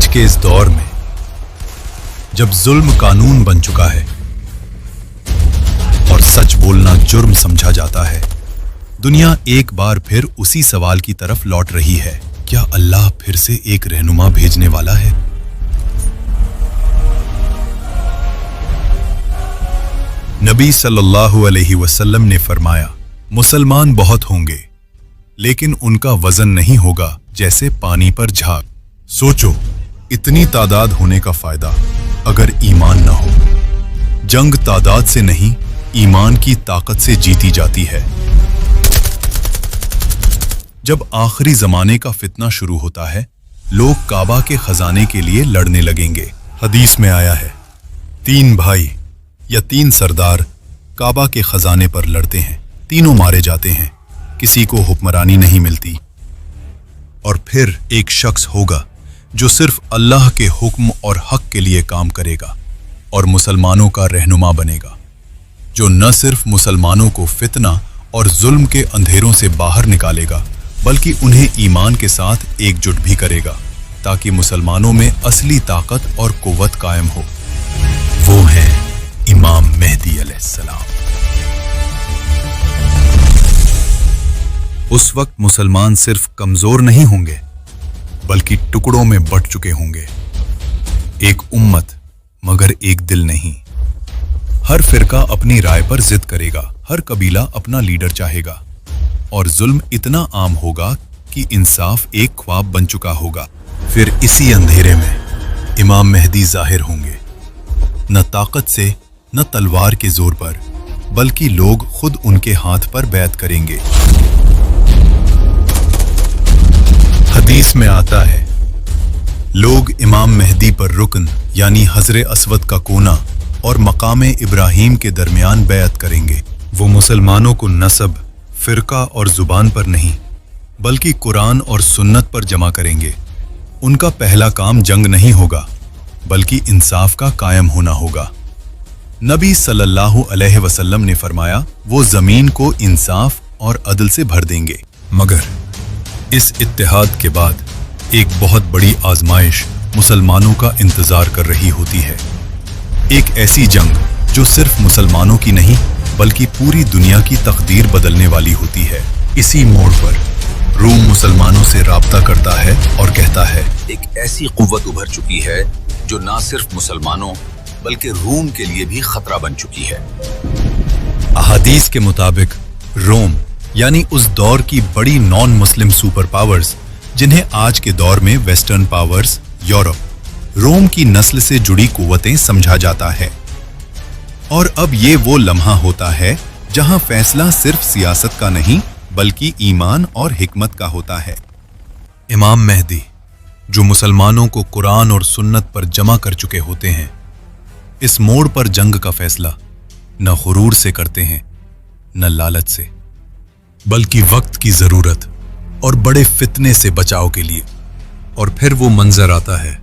के इस दौर में जब जुल्म कानून बन चुका है और सच बोलना जुर्म समझा जाता है, दुनिया एक बार फिर उसी सवाल की तरफ लौट रही है, क्या अल्लाह फिर से एक रहनुमा भेजने वाला है? नबी सल्लल्लाहु अलैहि वसल्लम ने फरमाया, मुसलमान बहुत होंगे लेकिन उनका वजन नहीं होगा जैसे पानी पर झाग। सोचो, इतनी तादाद होने का फायदा अगर ईमान न हो। जंग तादाद से नहीं, ईमान की ताकत से जीती जाती है। जब आखिरी जमाने का फितना शुरू होता है, लोग काबा के खजाने के लिए लड़ने लगेंगे। हदीस में आया है, 3 भाई या 3 सरदार काबा के खजाने पर लड़ते हैं, तीनों मारे जाते हैं, किसी को हुक्मरानी नहीं मिलती। और फिर एक शख्स होगा जो सिर्फ अल्लाह के हुक्म और हक के लिए काम करेगा और मुसलमानों का रहनुमा बनेगा, जो न सिर्फ मुसलमानों को फितना और जुल्म के अंधेरों से बाहर निकालेगा बल्कि उन्हें ईमान के साथ एकजुट भी करेगा ताकि मुसलमानों में असली ताकत और कुव्वत कायम हो। वो है इमाम मेहदी अलैहिस्सलाम। उस वक्त मुसलमान सिर्फ कमजोर नहीं होंगे बल्कि टुकड़ों में बंट चुके होंगे। एक उम्मत मगर एक दिल नहीं। हर फिरका अपनी राय पर जिद करेगा, हर कबीला अपना लीडर चाहेगा और जुल्म इतना आम होगा कि इंसाफ एक ख्वाब बन चुका होगा। फिर इसी अंधेरे में इमाम मेहदी जाहिर होंगे, न ताकत से न तलवार के जोर पर, बल्कि लोग खुद उनके हाथ पर बैत करेंगे। हदीस में आता है, लोग इमाम मेहदी पर रुकन यानी हजरे अस्वद का कोना और मकामे इब्राहिम के दरमियान बैत करेंगे। वो मुसलमानों को नसब, फिरका और जुबान पर नहीं बल्कि कुरान और सुन्नत पर जमा करेंगे। उनका पहला काम जंग नहीं होगा बल्कि इंसाफ का कायम होना होगा। नबी सल्लल्लाहु अलैहि वसल्लम ने फरमाया, वो जमीन को इंसाफ और अदल से भर देंगे। मगर इस इत्तेहाद के बाद एक बहुत बड़ी आजमाइश मुसलमानों का इंतजार कर रही होती है। एक ऐसी जंग जो सिर्फ मुसलमानों की नहीं बल्कि पूरी दुनिया की तकदीर बदलने वाली होती है। इसी मोड़ पर रूम मुसलमानों से राब्ता करता है और कहता है, एक ऐसी कुव्वत उभर चुकी है जो ना सिर्फ मुसलमानों बल्कि रूम के लिए भी खतरा बन चुकी है। अहादीस के मुताबिक रोम यानी उस दौर की बड़ी नॉन मुस्लिम सुपर पावर्स, जिन्हें आज के दौर में वेस्टर्न पावर्स, यूरोप, रोम की नस्ल से जुड़ी कुव्वतें समझा जाता है। और अब ये वो लम्हा होता है जहां फैसला सिर्फ सियासत का नहीं बल्कि ईमान और हिकमत का होता है। इमाम मेहदी जो मुसलमानों को कुरान और सुन्नत पर जमा कर चुके होते हैं, इस मोड़ पर जंग का फैसला न गुरूर से करते हैं न लालच से, बल्कि वक्त की जरूरत और बड़े फितने से बचाव के लिए। और फिर वो मंजर आता है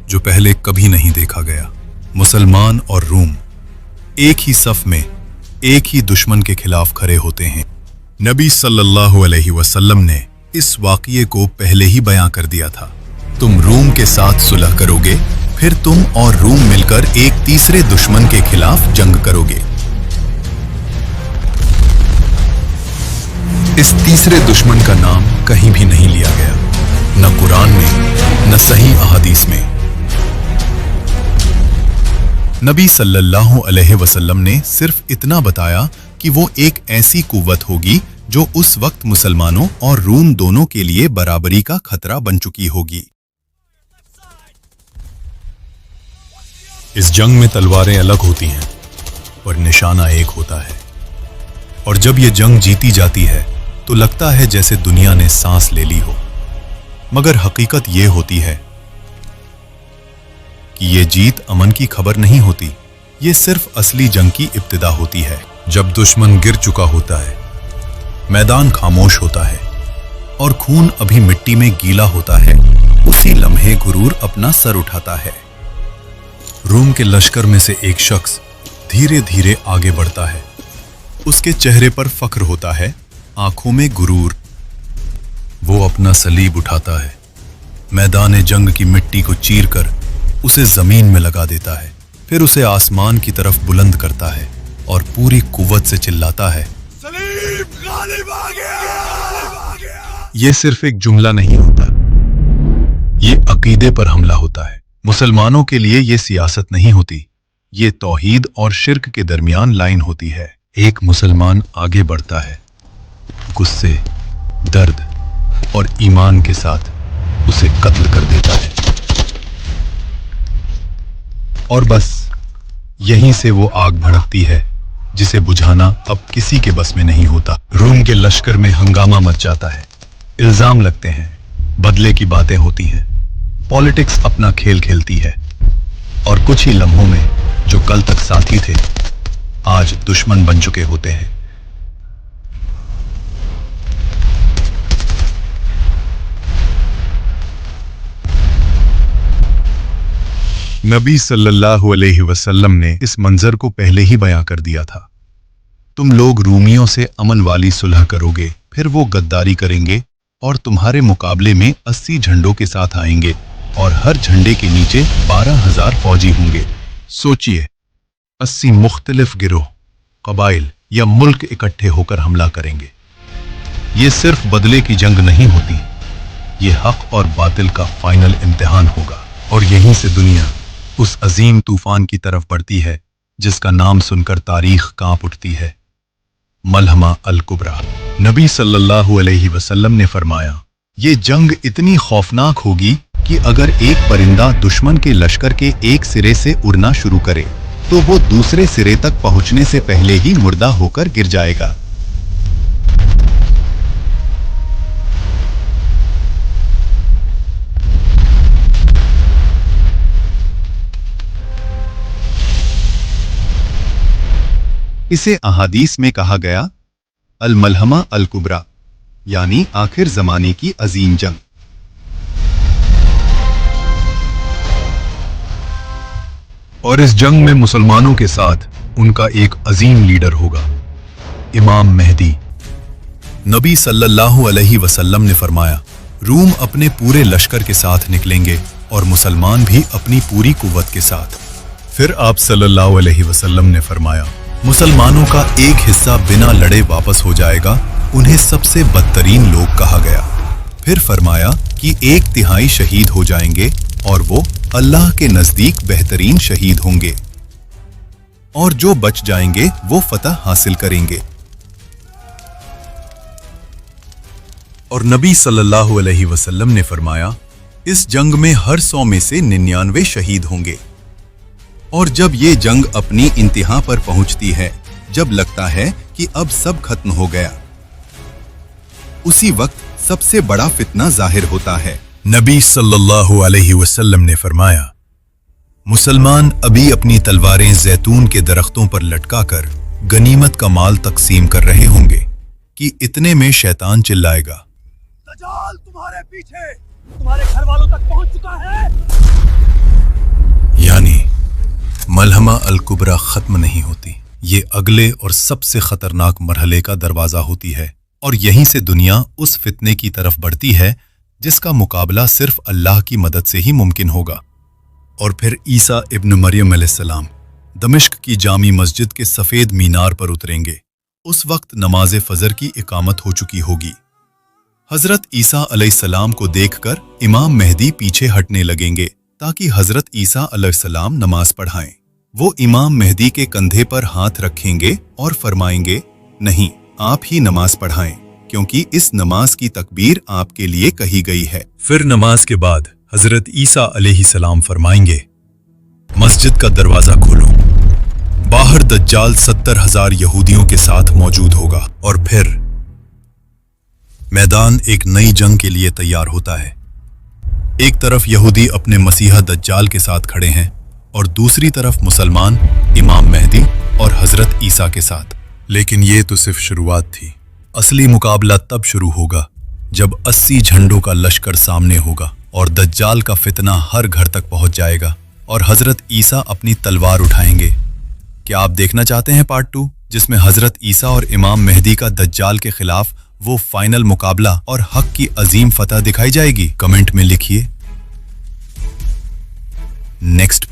जो पहले कभी नहीं देखा गया। मुसलमान और रूम एक ही सफ में एक ही दुश्मन के खिलाफ खड़े होते हैं। नबी सल्लल्लाहु अलैहि वसल्लम ने इस वाक़ये को पहले ही बयां कर दिया था, तुम रूम के साथ सुलह करोगे, फिर तुम और रूम मिलकर एक तीसरे दुश्मन के खिलाफ जंग करोगे। इस तीसरे दुश्मन का नाम कहीं भी नहीं लिया गया, न कुरान में न सही अहादीस में। नबी सल्लल्लाहु अलैहि वसल्लम ने सिर्फ इतना बताया कि वो एक ऐसी कुव्वत होगी जो उस वक्त मुसलमानों और रूम दोनों के लिए बराबरी का खतरा बन चुकी होगी। इस जंग में तलवारें अलग होती हैं पर निशाना एक होता है। और जब ये जंग जीती जाती है तो लगता है जैसे दुनिया ने सांस ले ली हो, मगर हकीकत ये होती है कि ये जीत अमन की खबर नहीं होती, ये सिर्फ असली जंग की इब्तिदा होती है। जब दुश्मन गिर चुका होता है, मैदान खामोश होता है और खून अभी मिट्टी में गीला होता है, उसी लम्हे गुरूर अपना सर उठाता है। रूम के लश्कर में से एक शख्स धीरे धीरे आगे बढ़ता है। उसके चेहरे पर फख्र होता है, आंखों में गुरूर। वो अपना सलीब उठाता है मैदान जंग की मिट्टी को चीरकर उसे जमीन में लगा देता है, फिर उसे आसमान की तरफ बुलंद करता है और पूरी कुव्वत से चिल्लाता है, सलीम गालिब आ गया। ये सिर्फ एक जुमला नहीं होता, ये अकीदे पर हमला होता है। मुसलमानों के लिए ये सियासत नहीं होती, ये तौहीद और शिर्क के दरमियान लाइन होती है। एक मुसलमान आगे बढ़ता है, गुस्से, दर्द और ईमान के साथ उसे कत्ल कर देता है, और बस यहीं से वो आग भड़कती है जिसे बुझाना अब किसी के बस में नहीं होता। रूम के लश्कर में हंगामा मच जाता है, इल्जाम लगते हैं, बदले की बातें होती हैं, पॉलिटिक्स अपना खेल खेलती है, और कुछ ही लम्हों में जो कल तक साथी थे आज दुश्मन बन चुके होते हैं। नबी सल्लल्लाहु अलैहि वसल्लम ने इस मंजर को पहले ही बयां कर दिया था। तुम लोग रूमियों से अमन वाली सुलह करोगे, फिर वो गद्दारी करेंगे और तुम्हारे मुकाबले में 80 झंडों के साथ आएंगे और हर झंडे के नीचे 12,000 फौजी होंगे। सोचिए, 80 मुख्तलिफ गिरोह, कबाइल या मुल्क इकट्ठे होकर हमला करेंगे। ये सिर्फ बदले की जंग नहीं होती, ये हक और बातिल का फाइनल इम्तिहान होगा। और यहीं से दुनिया उस अजीम तूफान की तरफ बढ़ती है जिसका नाम सुनकर तारीख कांप उठती है, मलहमा अल कुबरा। नबी सल्लल्लाहु अलैहि वसल्लम ने फरमाया, ये जंग इतनी खौफनाक होगी कि अगर एक परिंदा दुश्मन के लश्कर के एक सिरे से उड़ना शुरू करे तो वो दूसरे सिरे तक पहुंचने से पहले ही मुर्दा होकर गिर जाएगा। इसे अहादीस में कहा गया अल मलहमा अल कुबरा, यानी आखिर जमाने की अजीम जंग। और इस जंग में मुसलमानों के साथ उनका एक अजीम लीडर होगा, इमाम मेहदी। नबी सल्लल्लाहु अलैहि वसल्लम ने फरमाया, रूम अपने पूरे लश्कर के साथ निकलेंगे और मुसलमान भी अपनी पूरी कुव्वत के साथ। फिर आप सल्लल्लाहु अलैहि वसल्लम ने फरमाया, मुसलमानों का एक हिस्सा बिना लड़े वापस हो जाएगा, उन्हें सबसे बदतरीन लोग कहा गया। फिर फरमाया कि 1/3 शहीद हो जाएंगे और वो अल्लाह के नजदीक बेहतरीन शहीद होंगे, और जो बच जाएंगे वो फतह हासिल करेंगे। और नबी सल्लल्लाहु अलैहि वसल्लम ने फरमाया, इस जंग में हर 100 में से 99 शहीद होंगे। और जब ये जंग अपनी इंतहा पर पहुंचती है, जब लगता है कि अब सब खत्म हो गया, उसी वक्त सबसे बड़ा फितना जाहिर होता है। नबी सल्लल्लाहु अलैहि वसल्लम ने फरमाया, मुसलमान अभी अपनी तलवारें जैतून के दरख्तों पर लटकाकर गनीमत का माल तकसीम कर रहे होंगे कि इतने में शैतान चिल्लाएगा, दज्जाल तुम्हारे पीछे, तुम्हारे घर वालों तक पहुंच चुका है। यानी मलहमा अल कुबरा खत्म नहीं होती, ये अगले और सबसे खतरनाक मरहले का दरवाजा होती है, और यहीं से दुनिया उस फितने की तरफ बढ़ती है जिसका मुकाबला सिर्फ अल्लाह की मदद से ही मुमकिन होगा। और फिर ईसा इब्न मरियम अलैहिस्सलाम दमिश्क की जामी मस्जिद के सफेद मीनार पर उतरेंगे। उस वक्त नमाज फजर की इकामत हो चुकी होगी। हजरत ईसा अलैहिस्सलाम को देखकर इमाम मेहदी पीछे हटने लगेंगे ताकि हजरत ईसा अलैहिस्सलाम नमाज पढ़ाएं। वो इमाम मेहदी के कंधे पर हाथ रखेंगे और फरमाएंगे, नहीं, आप ही नमाज पढ़ाएं, क्योंकि इस नमाज की तकबीर आपके लिए कही गई है। फिर नमाज के बाद हजरत ईसा अलैहिस्सलाम फरमाएंगे, मस्जिद का दरवाजा खोलो। बाहर दज्जाल 70,000 यहूदियों के साथ मौजूद होगा। और फिर मैदान एक नई जंग के लिए तैयार होता है। एक तरफ यहूदी अपने मसीहा दज्जाल के साथ खड़े हैं और दूसरी तरफ मुसलमान इमाम मेहदी और हजरत ईसा के साथ। लेकिन ये तो सिर्फ शुरुआत थी। असली मुकाबला तब शुरू होगा जब 80 झंडों का लश्कर सामने होगा और दज्जाल का फितना हर घर तक पहुंच जाएगा और हजरत ईसा अपनी तलवार उठाएंगे। क्या आप देखना चाहते हैं पार्ट 2, जिसमें हजरत ईसा और इमाम मेहदी का दज्जाल के खिलाफ वो फाइनल मुकाबला और हक की अजीम फतह दिखाई जाएगी? कमेंट में लिखिए नेक्स्ट